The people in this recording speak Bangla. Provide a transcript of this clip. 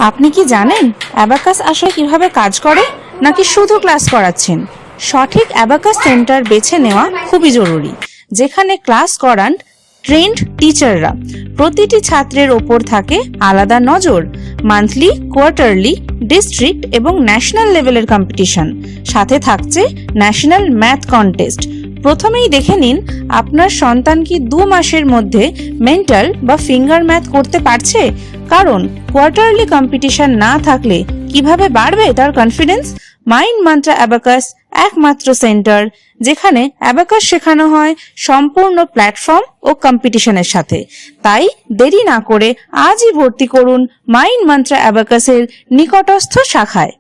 আপনি কি জানেন অ্যাবাকাস আসলে কিভাবে কাজ করে, নাকি শুধু ক্লাস করাচ্ছেন? সঠিক অ্যাবাকাস সেন্টার বেছে নেওয়া খুবই জরুরি, যেখানে ক্লাস করান ট্রেন্ড টিচাররা। প্রতিটি ছাত্রের ওপর থাকে আলাদা নজর। মান্থলি, কোয়ার্টারলি, ডিস্ট্রিক্ট এবং ন্যাশনাল লেভেলের কম্পিটিশন, সাথে থাকছে ন্যাশনাল ম্যাথ কন্টেস্ট। প্রথমেই দেখে নিন আপনার সন্তান কি 2 মাসের মধ্যে মেন্টাল বা ফিঙ্গার ম্যাথ করতে পারছে। কারণ কোয়ার্টারলি কম্পিটিশন না থাকলে কিভাবে বাড়বে তার কনফিডেন্স? মাইন্ড মান্ত্রা অ্যাবাকাস একমাত্র সেন্টার যেখানে অ্যাবাকাস শেখানো হয় সম্পূর্ণ প্ল্যাটফর্ম ও কম্পিটিশনের সাথে। তাই দেরি না করে আজই ভর্তি করুন মাইন্ড মান্ত্রা অ্যাবাকাসের নিকটস্থ শাখায়।